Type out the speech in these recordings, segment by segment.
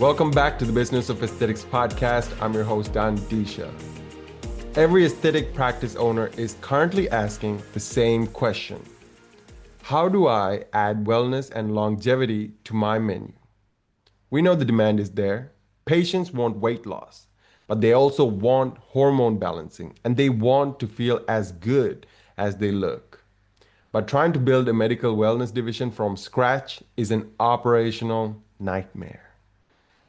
Welcome back to the Business of Aesthetics podcast. I'm your host, Don Adeesha. Every aesthetic practice owner is currently asking the same question. How do I add wellness and longevity to my menu? We know the demand is there. Patients want weight loss, but they also want hormone balancing and they want to feel as good as they look. But trying to build a medical wellness division from scratch is an operational nightmare.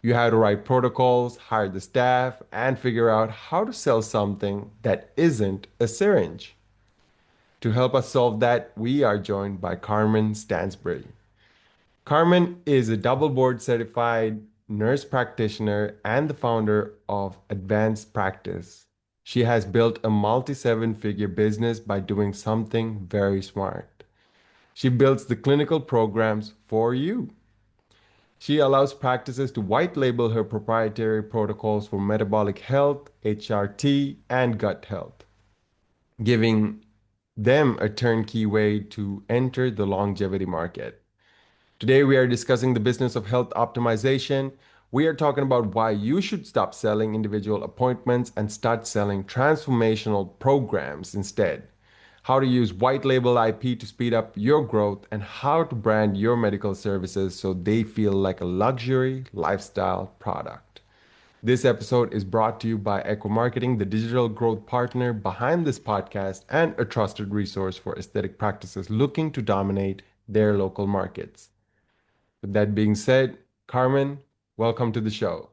You have to write protocols, hire the staff, and figure out how to sell something that isn't a syringe. To help us solve that, we are joined by Carmen Stansbury. Carmen is a double board certified nurse practitioner and the founder of Advanced Practice. She has built a multi seven figure business by doing something very smart. She builds the clinical programs for you. She allows practices to white label her proprietary protocols for metabolic health, HRT, and gut health, giving them a turnkey way to enter the longevity market. Today, we are discussing the business of health optimization. We are talking about why you should stop selling individual appointments and start selling transformational programs instead. How to use white label IP to speed up your growth, and how to brand your medical services so they feel like a luxury lifestyle product. This episode is brought to you by Echo Marketing, the digital growth partner behind this podcast and a trusted resource for aesthetic practices looking to dominate their local markets. With that being said, Carmen, welcome to the show.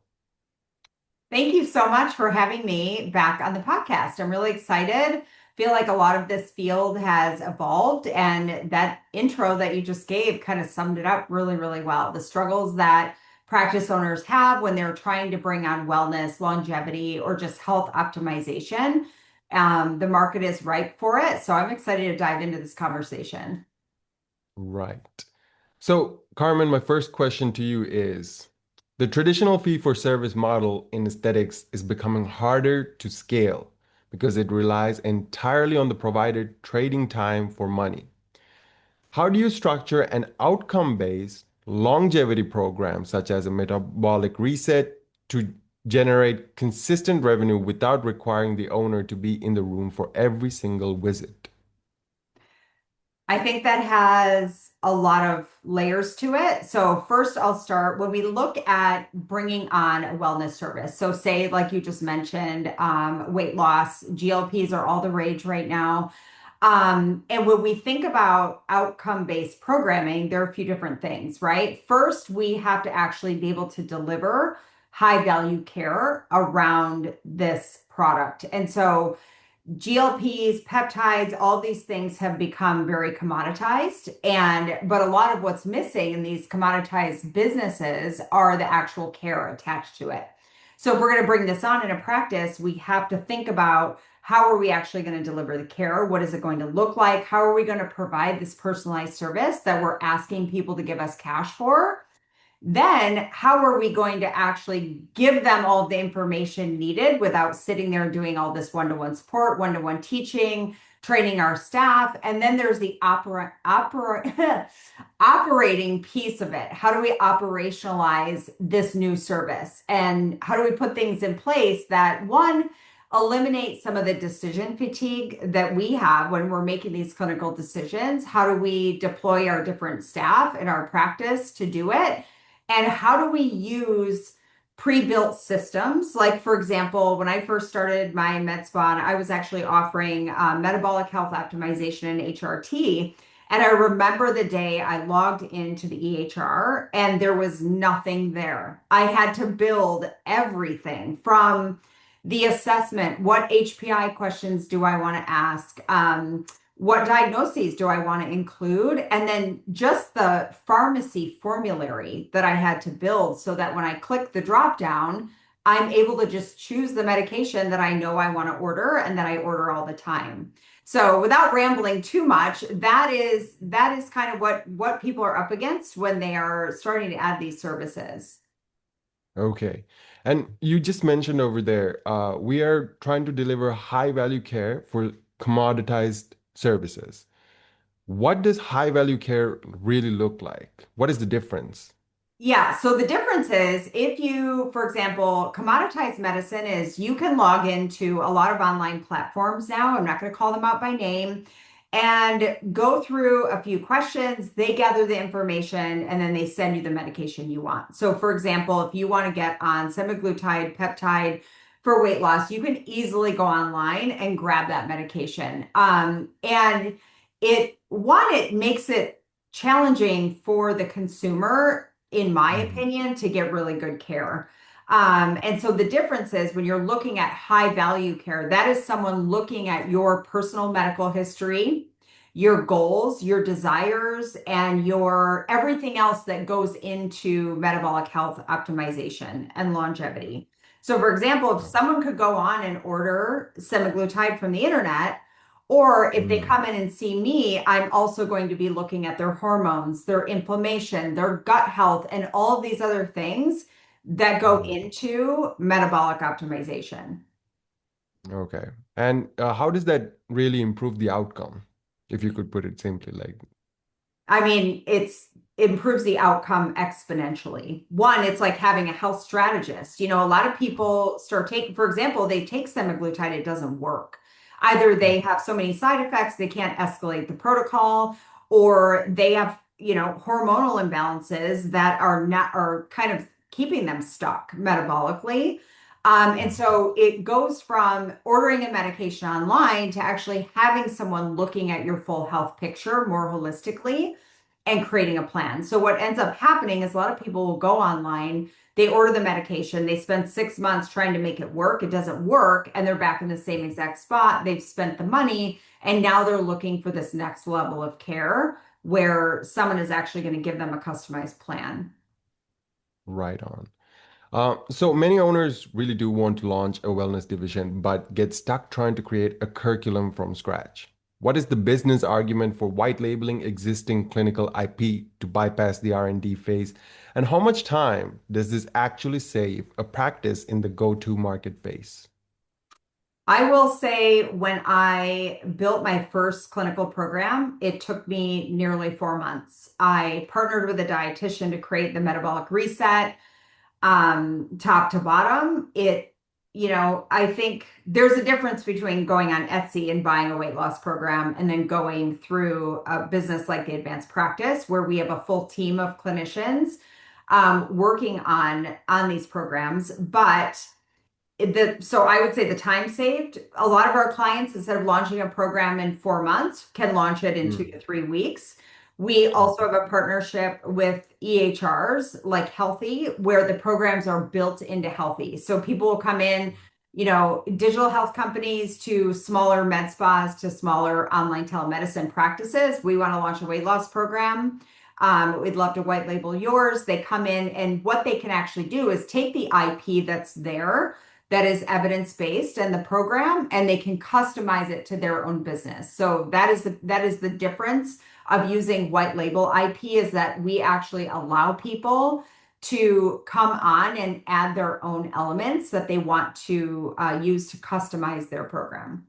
Thank you so much for having me back on the podcast. I'm really excited. Feel like a lot of this field has evolved, and that intro that you just gave kind of summed it up really, really well. The struggles that practice owners have when they're trying to bring on wellness, longevity, or just health optimization. The market is ripe for it. So I'm excited to dive into this conversation. Right. So, Carmen, my first question to you is the traditional fee for service model in aesthetics is becoming harder to scale because it relies entirely on the provider trading time for money. How do you structure an outcome-based longevity program such as a metabolic reset to generate consistent revenue without requiring the owner to be in the room for every single visit? I think that has a lot of layers to it. So first I'll start when we look at bringing on a wellness service. So say, like you just mentioned, weight loss, GLPs are all the rage right now. And when we think about outcome-based programming, there are a few different things, right? First, we have to actually be able to deliver high value care around this product. And so GLPs, peptides, all these things have become very commoditized. But a lot of what's missing in these commoditized businesses are the actual care attached to it. So if we're going to bring this on in a practice, we have to think about how are we actually going to deliver the care? What is it going to look like? How are we going to provide this personalized service that we're asking people to give us cash for? Then, how are we going to actually give them all the information needed without sitting there doing all this one-to-one support, one-to-one teaching, training our staff? And then there's the operating piece of it. How do we operationalize this new service? And how do we put things in place that, one, eliminate some of the decision fatigue that we have when we're making these clinical decisions? How do we deploy our different staff in our practice to do it? And how do we use pre-built systems? Like, for example, when I first started my med spa, I was actually offering metabolic health optimization and HRT. And I remember the day I logged into the EHR and there was nothing there. I had to build everything from the assessment. What HPI questions do I want to ask? What diagnoses do I want to include? And then just the pharmacy formulary that I had to build so that when I click the drop down, I'm able to just choose the medication that I know I want to order and that I order all the time. So without rambling too much, that is kind of what people are up against when they are starting to add these services. Okay. And you just mentioned over there, we are trying to deliver high value care for commoditized services. What does high value care really look like? What is the difference? Yeah, so the difference is if you, for example, commoditized medicine is you can log into a lot of online platforms now. I'm not going to call them out by name and go through a few questions. They gather the information and then they send you the medication you want. So, for example, if you want to get on semaglutide, peptide for weight loss, you can easily go online and grab that medication. And it makes it challenging for the consumer, in my Mhm. opinion, to get really good care. And so the difference is when you're looking at high value care, that is someone looking at your personal medical history, your goals, your desires, and your everything else that goes into metabolic health optimization and longevity. So, for example, if someone could go on and order semaglutide from the internet, or if they Mm. come in and see me, I'm also going to be looking at their hormones, their inflammation, their gut health, and all of these other things that go Mhm. into metabolic optimization. Okay. And how does that really improve the outcome? If you could put it simply, like, I mean, it improves the outcome exponentially. One, it's like having a health strategist. A lot of people start taking, for example, they take semaglutide, it doesn't work. Either they have so many side effects, they can't escalate the protocol, or they have, hormonal imbalances that are kind of keeping them stuck metabolically. And Mhm. so it goes from ordering a medication online to actually having someone looking at your full health picture more holistically and creating a plan. So what ends up happening is a lot of people will go online, they order the medication, they spend 6 months trying to make it work, it doesn't work, and they're back in the same exact spot. They've spent the money, and now they're looking for this next level of care where someone is actually going to give them a customized plan. Right on. So many owners really do want to launch a wellness division, but get stuck trying to create a curriculum from scratch. What is the business argument for white labeling existing clinical IP to bypass the R&D phase? And how much time does this actually save a practice in the go-to market phase? I will say when I built my first clinical program, it took me nearly 4 months. I partnered with a dietitian to create the metabolic reset, top to bottom. I think there's a difference between going on Etsy and buying a weight loss program and then going through a business like the Advanced Practice, where we have a full team of clinicians working on these programs. But so I would say the time saved. A lot of our clients, instead of launching a program in 4 months, can launch it in 2 to 3 weeks. We also have a partnership with EHRs like Healthy, where the programs are built into Healthy. So people will come in, digital health companies to smaller med spas to smaller online telemedicine practices. We want to launch a weight loss program. We'd love to white label yours. They come in, and what they can actually do is take the IP that's there, that is evidence-based in the program, and they can customize it to their own business. So that is the difference of using white label IP, is that we actually allow people to come on and add their own elements that they want to use to customize their program.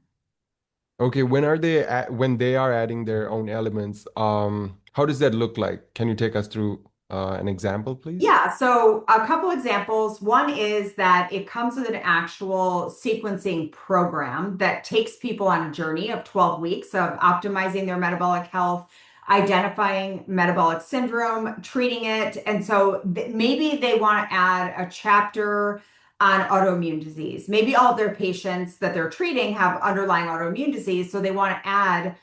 Okay, when they are adding their own elements, how does that look like? Can you take us through an example, please? Yeah, so a couple examples. One is that it comes with an actual sequencing program that takes people on a journey of 12 weeks of optimizing their metabolic health, identifying metabolic syndrome, treating it. And so maybe they want to add a chapter on autoimmune disease. Maybe all of their patients that they're treating have underlying autoimmune disease, so they want to add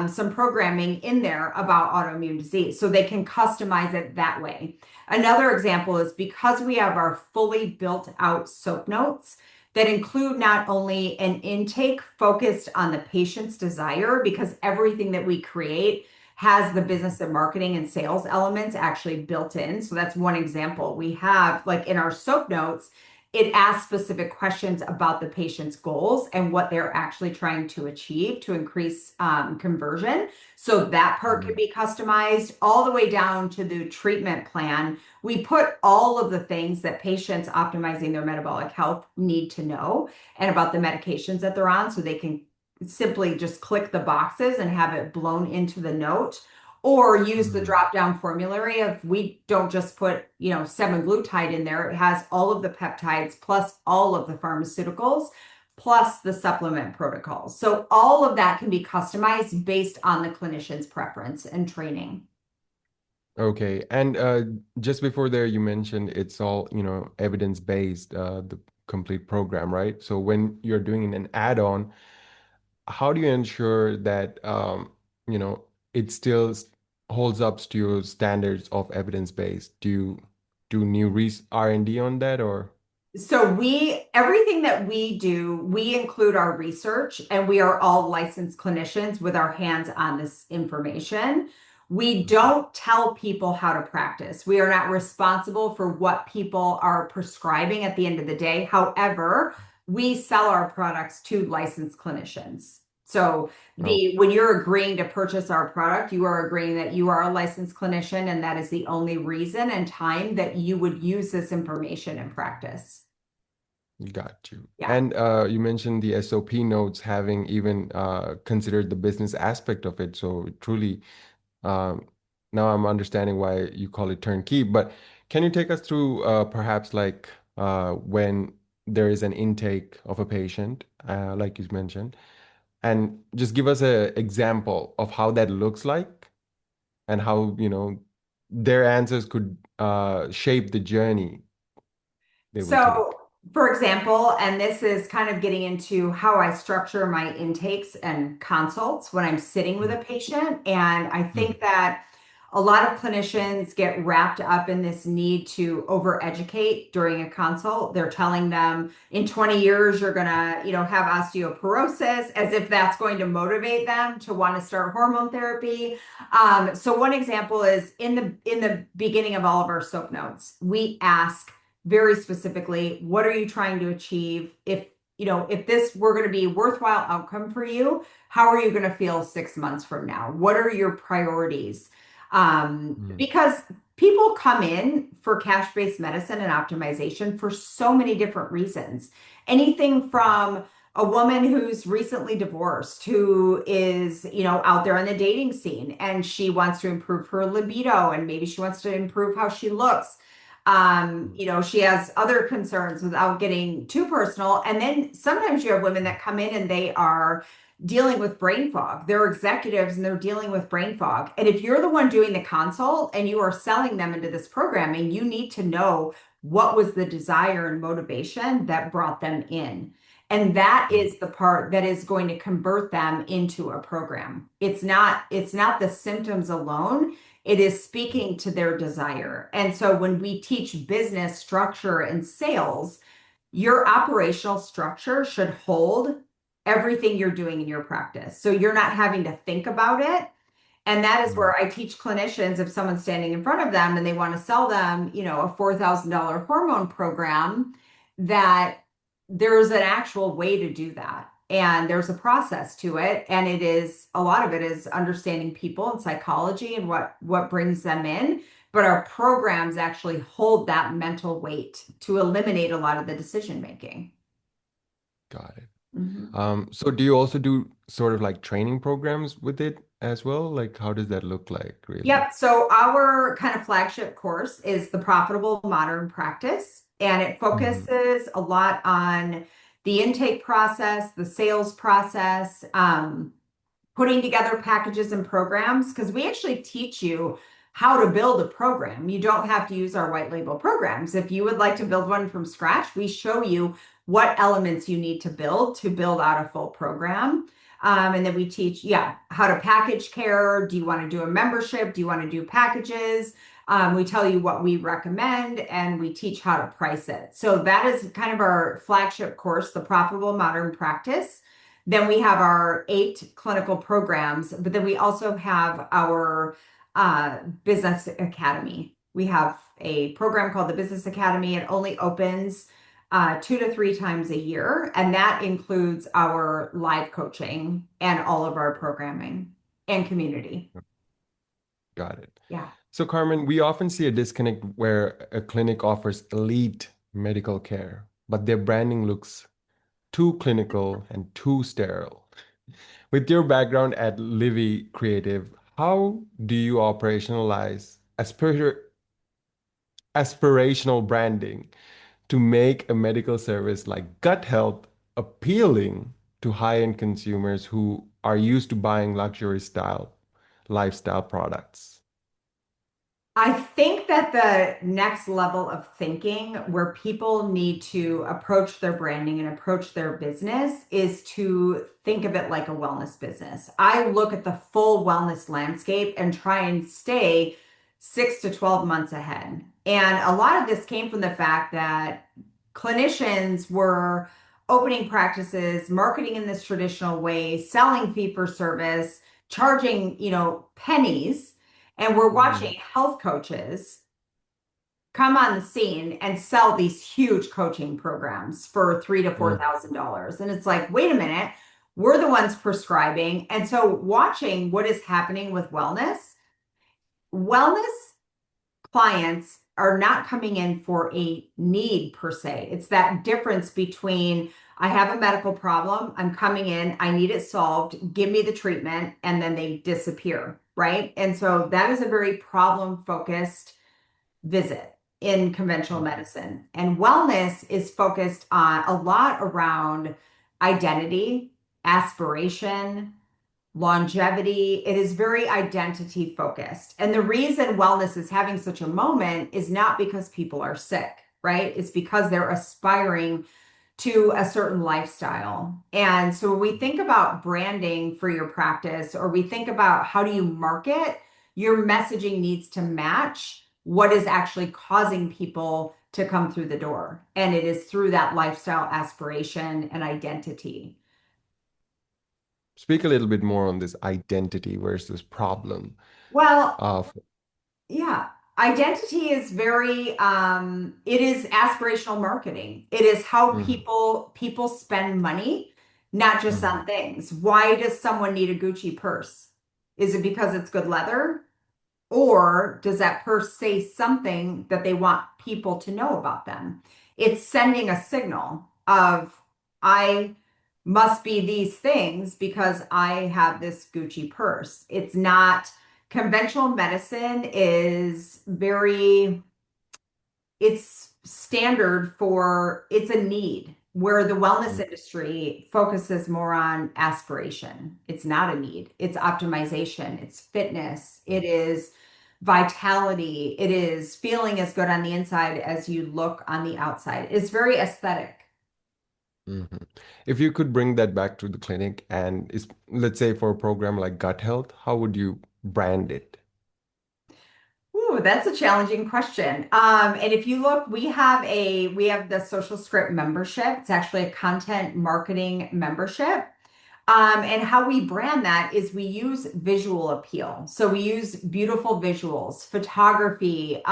some programming in there about autoimmune disease so they can customize it that way. Another example is because we have our fully built out SOAP notes that include not only an intake focused on the patient's desire, because everything that we create has the business and marketing and sales elements actually built in. So that's one example. We have, like in our SOAP notes, it asks specific questions about the patient's goals and what they're actually trying to achieve to increase conversion. So that part could Mhm. be customized all the way down to the treatment plan. We put all of the things that patients optimizing their metabolic health need to know and about the medications that they're on, so they can simply just click the boxes and have it blown into the note. or use the Mm. drop down formulary of we don't just put, semaglutide in there. It has all of the peptides plus all of the pharmaceuticals plus the supplement protocols. So all of that can be customized based on the clinician's preference and training. Okay. And just before there, you mentioned it's all, evidence-based, the complete program, right? So when you're doing an add-on, how do you ensure that, you know, it still holds up to your standards of evidence-based? Do you do new R&D on that or? So everything that we do, we include our research and we are all licensed clinicians with our hands on this information. We don't tell people how to practice. We are not responsible for what people are prescribing at the end of the day. However, we sell our products to licensed clinicians. So No, when you're agreeing to purchase our product, you are agreeing that you are a licensed clinician and that is the only reason and time that you would use this information in practice. got you. Yeah. And you mentioned the SOP notes having even considered the business aspect of it. So truly, um, now I'm understanding why you call it turnkey. But can you take us through perhaps like when there is an intake of a patient, like you mentioned, and just give us an example of how that looks like and how, their answers could shape the journey they will So, take. for example, and this is kind of getting into how I structure my intakes and consults when I'm sitting with a patient. And I think Mhm. that a lot of clinicians get wrapped up in this need to overeducate during a consult. They're telling them in 20 years you're gonna, have osteoporosis, as if that's going to motivate them to want to start hormone therapy. So one example is in the beginning of all of our soap notes, we ask very specifically, what are you trying to achieve? If this were going to be a worthwhile outcome for you, how are you going to feel 6 months from now? What are your priorities? Mhm. Because people come in for cash-based medicine and optimization for so many different reasons. Anything from a woman who's recently divorced, who is, out there on the dating scene and she wants to improve her libido and maybe she wants to improve how she looks. She has other concerns without getting too personal. And then sometimes you have women that come in and they are dealing with brain fog. They're executives and they're dealing with brain fog. And if you're the one doing the consult and you are selling them into this programming, you need to know what was the desire and motivation that brought them in. And that is the part that is going to convert them into a program. It's not the symptoms alone. It is speaking to their desire. And so when we teach business structure and sales, your operational structure should hold everything you're doing in your practice. So you're not having to think about it. And that is Mhm. where I teach clinicians if someone's standing in front of them and they want to sell them, a $4,000 hormone program, that there's an actual way to do that. And there's a process to it. And a lot of it is understanding people and psychology and what brings them in. But our programs actually hold that mental weight to eliminate a lot of the decision making. Got it. Mhm. So do you also do sort of like training programs with it as well? Like how does that look like really? Yep. So our kind of flagship course is the Profitable Modern Practice, and it Mhm. focuses a lot on the intake process, the sales process, putting together packages and programs, because we actually teach you how to build a program. You don't have to use our white label programs. If you would like to build one from scratch, we show you what elements you need to build out a full program. And then we teach, yeah, how to package care. Do you want to do a membership? Do you want to do packages? We tell you what we recommend and we teach how to price it. So that is kind of our flagship course, the Profitable Modern Practice. Then we have our 8 clinical programs, but then we also have our business academy. We have a program called the Business Academy. It only opens 2 to 3 times a year, and that includes our live coaching and all of our programming and community. Got it. Yeah. So Carmen, we often see a disconnect where a clinic offers elite medical care, but their branding looks too clinical and too sterile. With your background at Livy Creative, How do you operationalize aspirational branding to make a medical service like gut health appealing to high-end consumers who are used to buying luxury style lifestyle products? I think that the next level of thinking where people need to approach their branding and approach their business is to think of it like a wellness business. I look at the full wellness landscape and try and stay 6 to 12 months ahead. And a lot of this came from the fact that clinicians were opening practices, marketing in this traditional way, selling fee for service, charging, pennies, and we're Mhm. watching health coaches come on the scene and sell these huge coaching programs for three to four Mhm. thousand dollars. And it's like, wait a minute, we're the ones prescribing. And so watching what is happening with wellness clients are not coming in for a need per se. It's that difference between I have a medical problem, I'm coming in, I need it solved, give me the treatment, and then they disappear, right? And so that is a very problem focused visit in conventional medicine. And wellness is focused on a lot around identity, aspiration, longevity. It is very identity focused. And the reason wellness is having such a moment is not because people are sick, right? It's because they're aspiring to a certain lifestyle. And so when we think about branding for your practice, or we think about how do you market, your messaging needs to match what is actually causing people to come through the door. And it is through that lifestyle aspiration and identity. Speak a little bit more on this identity versus problem Well, of. yeah. Identity is very it is aspirational marketing. It is how Mhm. people spend money, not just Mhm. on things. Why does someone need a Gucci purse? Is it because it's good leather? Or does that purse say something that they want people to know about them? It's sending a signal of, I must be these things because I have this Gucci purse. It's not conventional medicine is very, it's standard for, it's a need, where the wellness Mhm. industry focuses more on aspiration. It's not a need, it's optimization, it's fitness, it is vitality, it is feeling as good on the inside as you look on the outside. It's very aesthetic. Mhm. If you could bring that back to the clinic and let's say for a program like gut health, how would you brand it? Ooh, that's a challenging question. And if you look, we have the Social Script membership. It's actually a content marketing membership. And how we brand that is we use visual appeal. So we use beautiful visuals, photography,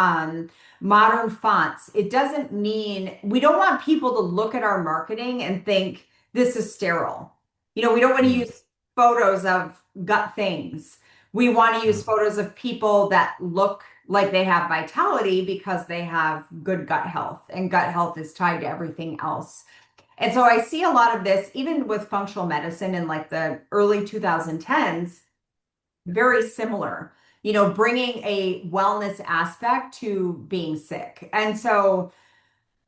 modern fonts. It doesn't mean we don't want people to look at our marketing and think this is sterile. We don't want to Mhm. use photos of gut things. We want to use Mhm. photos of people that look like they have vitality because they have good gut health, and gut health is tied to everything else. And so I see a lot of this even with functional medicine in like the early 2010s, very similar, bringing a wellness aspect to being sick. And so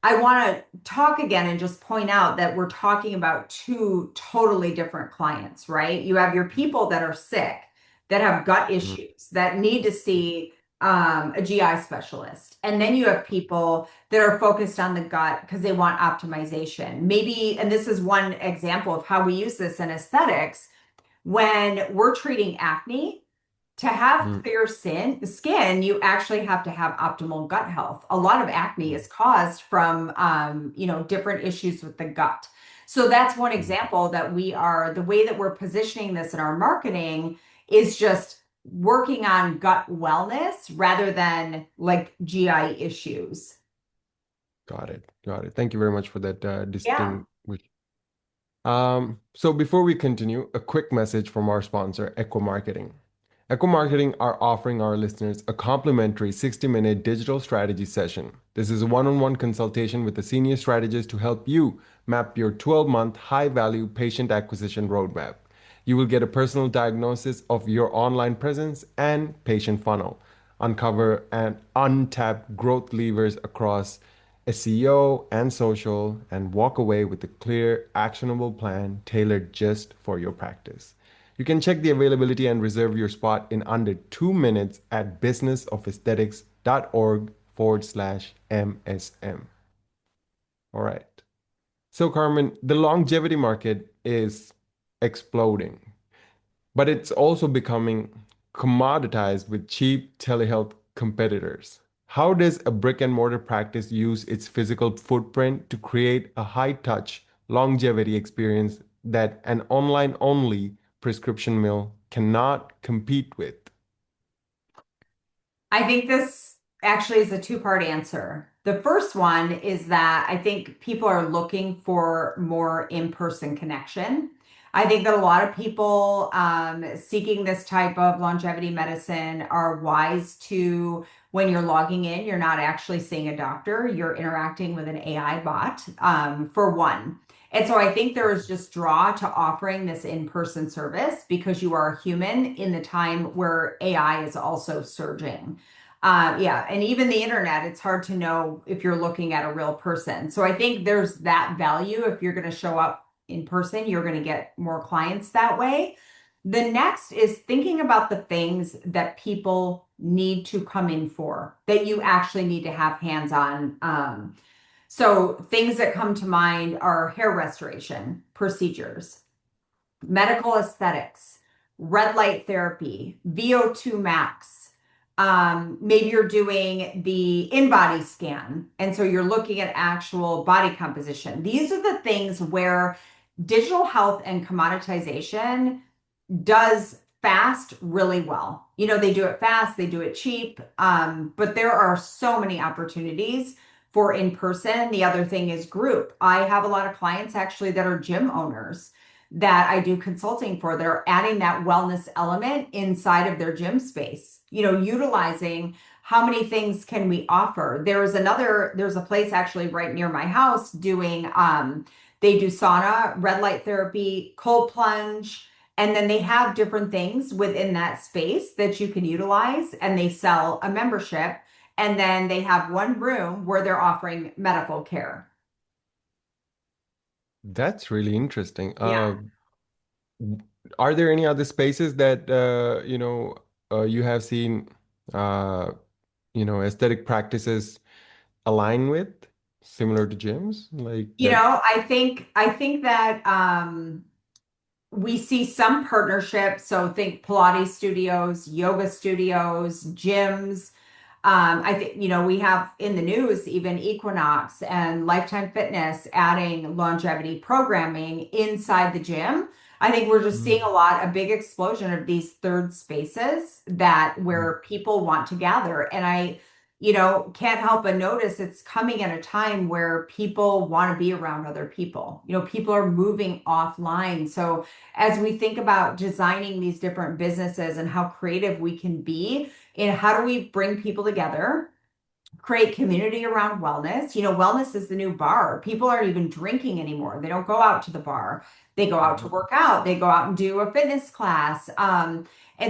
I want to talk again and just point out that we're talking about two totally different clients, right? You have your people that are sick, that have gut Mhm. issues, that need to see a GI specialist. And then you have people that are focused on the gut because they want optimization. Maybe, and this is one example of how we use this in aesthetics, when we're treating acne, to have Mhm. clear skin, you actually have to have optimal gut health. A lot of acne is caused from, different issues with the gut. So that's one Mhm. example that the way that we're positioning this in our marketing is just working on gut wellness rather than like GI issues. Got it. Got it. Thank you very much for that Yeah. distinguished. So before we continue, a quick message from our sponsor, Echo Marketing. Echo Marketing are offering our listeners a complimentary 60-minute digital strategy session. This is a one-on-one consultation with a senior strategist to help you map your 12-month high-value patient acquisition roadmap. You will get a personal diagnosis of your online presence and patient funnel, uncover and untap growth levers across SEO and social, and walk away with a clear, actionable plan tailored just for your practice. You can check the availability and reserve your spot in under 2 minutes at businessofesthetics.org/MSM. All right. So, Carmen, the longevity market is exploding, but it's also becoming commoditized with cheap telehealth competitors. How does a brick and mortar practice use its physical footprint to create a high touch longevity experience that an online only prescription mill cannot compete with? I think this actually is a two-part answer. The first one is that I think people are looking for more in-person connection. I think that a lot of people seeking this type of longevity medicine are wise to when you're logging in, you're not actually seeing a doctor, you're interacting with an AI bot, for one. And so I think there is just draw to offering this in-person service because you are a human in the time where AI is also surging. Yeah, and even the internet, it's hard to know if you're looking at a real person. So I think there's that value. If you're going to show up in person, you're going to get more clients that way. The next is thinking about the things that people need to come in for, that you actually need to have hands on. So things that come to mind are hair restoration procedures, medical aesthetics, red light therapy, VO2 max. Maybe you're doing the in-body scan, and so you're looking at actual body composition. These are the things where digital health and commoditization does fast really well. You know, they do it fast, they do it cheap, but there are so many opportunities for in person. The other thing is group. I have a lot of clients actually that are gym owners that I do consulting for that are adding that wellness element inside of their gym space, you know, utilizing how many things can we offer. There's a place actually right near my house doing, they do sauna, red light therapy, cold plunge, and then they have different things within that space that you can utilize, and they sell a membership. And then they have one room where they're offering medical care. That's really interesting. Yeah. Are there any other spaces that you have seen aesthetic practices align with, similar to gyms, like You that? know, I think that we see some partnerships. So think Pilates studios, yoga studios, gyms. I think, you know, we have in the news even Equinox and Lifetime Fitness adding longevity programming inside the gym. I think we're just seeing Mm, a big explosion of these third spaces that mm, where people want to gather. And I, you know, can't help but notice it's coming at a time where people want to be around other people. You know, people are moving offline. So as we think about designing these different businesses and how creative we can be in how do we bring people together, create community around wellness. You know, wellness is the new bar. People aren't even drinking anymore. They don't go out to the bar. They go out to mm. work out. They go out and do a fitness class. And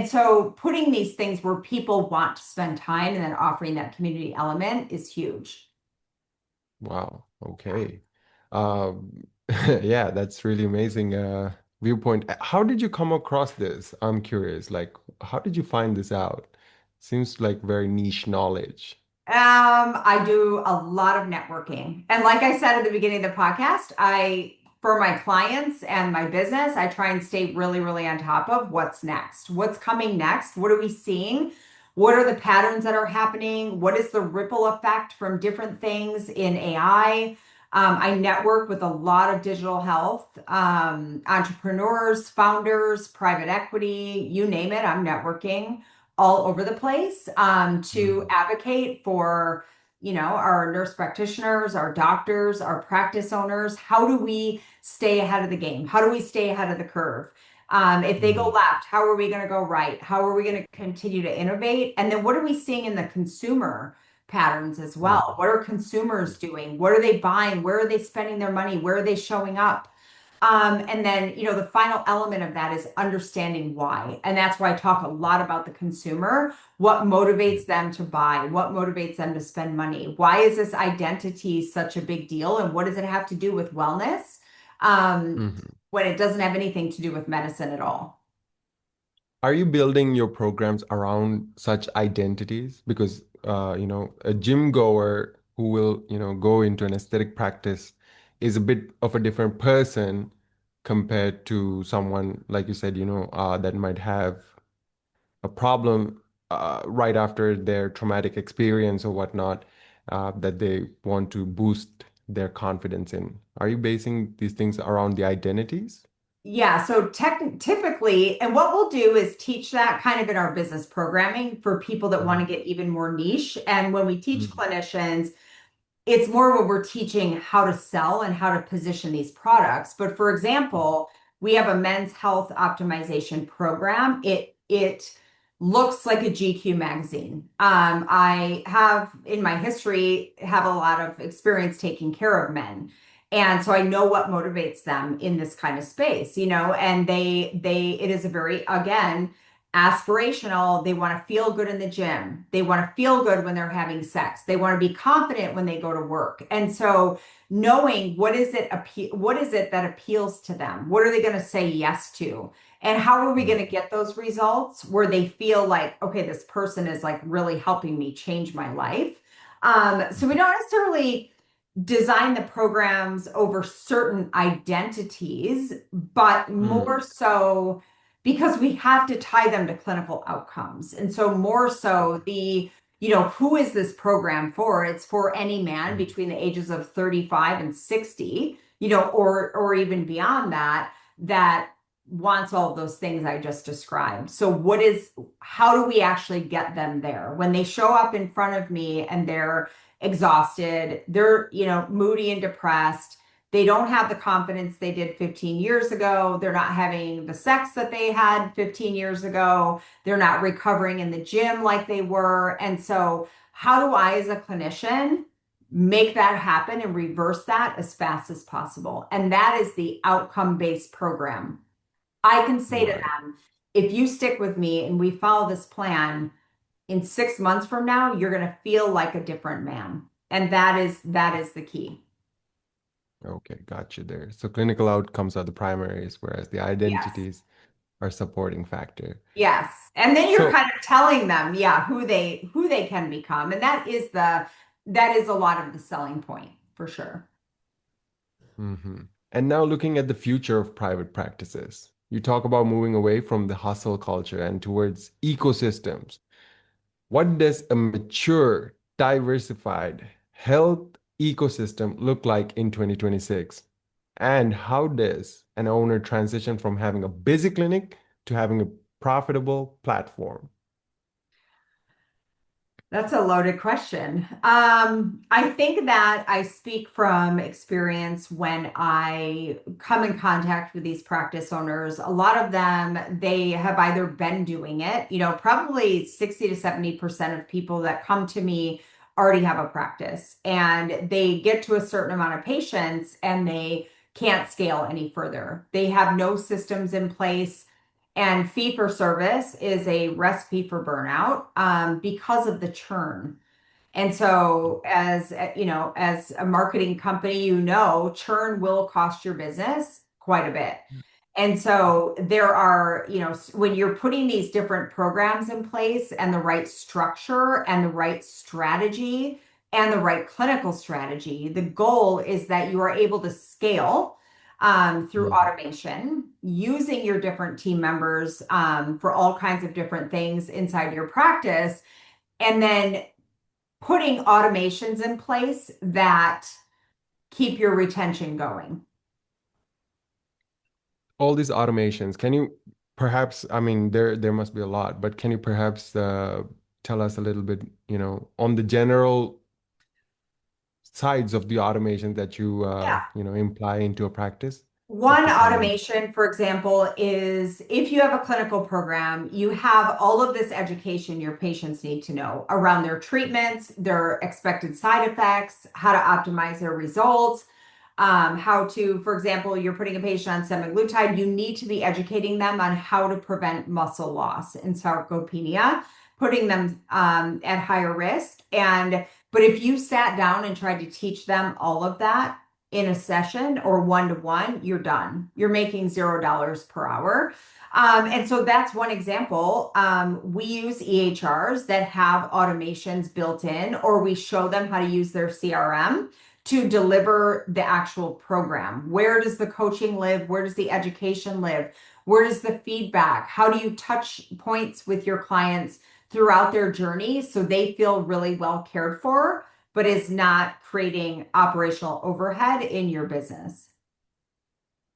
so putting these things where people want to spend time and then offering that community element is huge. Wow. Okay. Um, yeah, that's really amazing viewpoint. How did you come across this? I'm curious. Like, how did you find this out? Seems like very niche knowledge. I do a lot of networking. And like I said at the beginning of the podcast, for my clients and my business, I try and stay really, really on top of what's next. What's coming next? What are we seeing? What are the patterns that are happening? What is the ripple effect from different things in AI? I network with a lot of digital health entrepreneurs, founders, private equity, you name it, I'm networking all over the place to Mm, advocate for, you know, our nurse practitioners, our doctors, our practice owners. How do we stay ahead of the game? How do we stay ahead of the curve? If they go mm, left, how are we going to go right? How are we going to continue to innovate? And then what are we seeing in the consumer patterns as well? mm, What are consumers doing? What are they buying? Where are they spending their money? Where are they showing up? And then, the final element of that is understanding why. And that's why I talk a lot about the consumer, what motivates them to buy, what motivates them to spend money. Why is this identity such a big deal? And what does it have to do with wellness? Um, Mhm. when it doesn't have anything to do with medicine at all. Are you building your programs around such identities? Because, a gym goer who will, go into an aesthetic practice is a bit of a different person compared to someone, like you said, that might have a problem right after their traumatic experience or whatnot, that they want to boost their confidence in. Are you basing these things around the identities? Yeah, so typically, and what we'll do is teach that kind of in our business programming for people that want to get even more niche. And when we teach Mhm. clinicians, it's more when we're teaching how to sell and how to position these products. But for example, we have a men's health optimization program. It looks like a GQ magazine. I have in my history have a lot of experience taking care of men. And so I know what motivates them in this kind of space, and it is a very, again, aspirational. They want to feel good in the gym. They want to feel good when they're having sex. They want to be confident when they go to work. And so knowing what is it that appeals to them? What are they going to say yes to? And how are we going to get those results where they feel like, okay, this person is like really helping me change my life? So we don't necessarily design the programs over certain identities, but more Mhm. so because we have to tie them to clinical outcomes. And so more so who is this program for? It's for any man Mhm. between the ages of 35 and 60, or even beyond that wants all of those things I just described. So how do we actually get them there? When they show up in front of me and they're exhausted, they're, moody and depressed. They don't have the confidence they did 15 years ago. They're not having the sex that they had 15 years ago. They're not recovering in the gym like they were. And so, how do I, as a clinician, make that happen and reverse that as fast as possible? And that is the outcome-based program. I can say to Right. them, if you stick with me and we follow this plan, in 6 months from now, you're going to feel like a different man. And that is the key. Okay, got you there. So clinical outcomes are the primaries, whereas the Yes. identities are supporting factor. Yes. And then you're So, kind of telling them, yeah, who they can become. And that is a lot of the selling point for sure. mhm. And now looking at the future of private practices, you talk about moving away from the hustle culture and towards ecosystems. What does a mature, diversified health ecosystem look like in 2026? And how does an owner transition from having a busy clinic to having a profitable platform? That's a loaded question. I think that I speak from experience when I come in contact with these practice owners. A lot of them, they have either been doing it, probably 60 to 70% of people that come to me already have a practice and they get to a certain amount of patients and they can't scale any further. They have no systems in place. And fee for service is a recipe for burnout because of the churn. And so, as a marketing company, churn will cost your business quite a bit. And so there are, when you're putting these different programs in place and the right structure and the right strategy and the right clinical strategy, the goal is that you are able to scale through Mhm. automation, using your different team members for all kinds of different things inside your practice, and then putting automations in place that keep your retention going. All these automations, can you perhaps, I mean, there must be a lot, but can you perhaps tell us a little bit, on the general sides of the automation that you Yeah. imply into a practice, just One to kind of. automation, for example, is if you have a clinical program, you have all of this education your patients need to know around their treatments, their expected side effects, how to optimize their results. How to, for example, you're putting a patient on semaglutide, you need to be educating them on how to prevent muscle loss and sarcopenia, putting them at higher risk. But if you sat down and tried to teach them all of that in a session or one-to-one, you're done. You're making $0 per hour. And so that's one example. We use EHRs that have automations built in, or we show them how to use their CRM to deliver the actual program. Where does the coaching live? Where does the education live? Where does the feedback? How do you touch points with your clients throughout their journey so they feel really well cared for, but is not creating operational overhead in your business?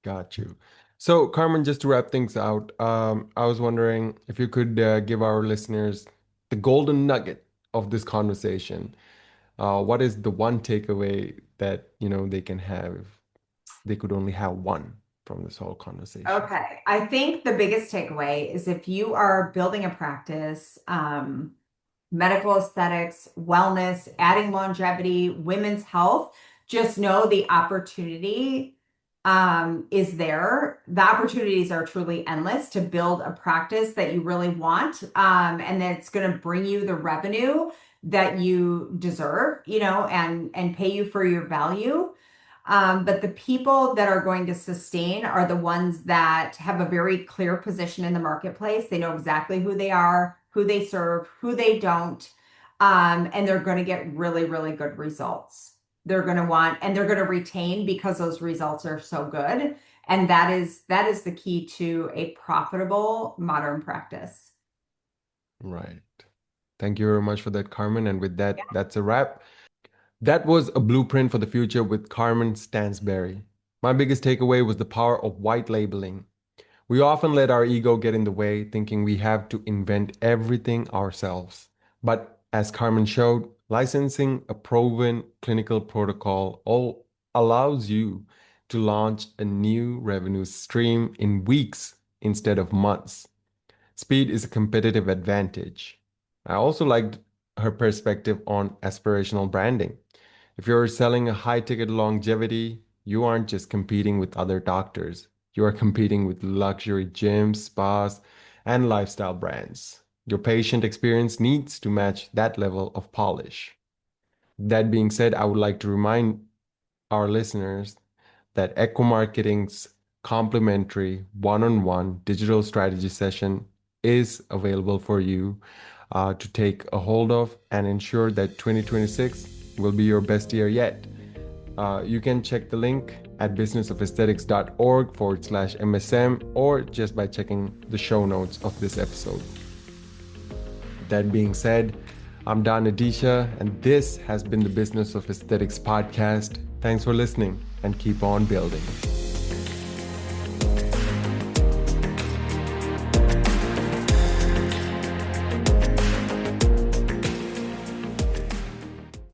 Got you. So, Carmen, just to wrap things out, I was wondering if you could give our listeners the golden nugget of this conversation. What is the one takeaway that, they can have if they could only have one from this whole conversation? Okay. I think the biggest takeaway is if you are building a practice, medical aesthetics, wellness, adding longevity, women's health, just know the opportunity is there. The opportunities are truly endless to build a practice that you really want, and that's going to bring you the revenue that you deserve, and pay you for your value. But the people that are going to sustain are the ones that have a very clear position in the marketplace. They know exactly who they are, who they serve, who they don't, and they're going to get really, really good results. They're going to want, and they're going to retain because those results are so good. And that is the key to a profitable modern practice. Right. Thank you very much for that, Carmen. And with that, that's a wrap. That was a blueprint for the future with Carmen Stansbury. My biggest takeaway was the power of white labeling. We often let our ego get in the way, thinking we have to invent everything ourselves. But as Carmen showed, licensing a proven clinical protocol all allows you to launch a new revenue stream in weeks instead of months. Speed is a competitive advantage. I also liked her perspective on aspirational branding. If you're selling a high ticket longevity, you aren't just competing with other doctors. You are competing with luxury gyms, spas, and lifestyle brands. Your patient experience needs to match that level of polish. That being said, I would like to remind our listeners that Echo Marketing's complimentary one-on-one digital strategy session is available for you to take a hold of and ensure that 2026 will be your best year yet. You can check the link at businessofesthetics.org/MSM or just by checking the show notes of this episode. That being said, I'm Don Adeesha, and this has been the Business of Aesthetics podcast. Thanks for listening and keep on building.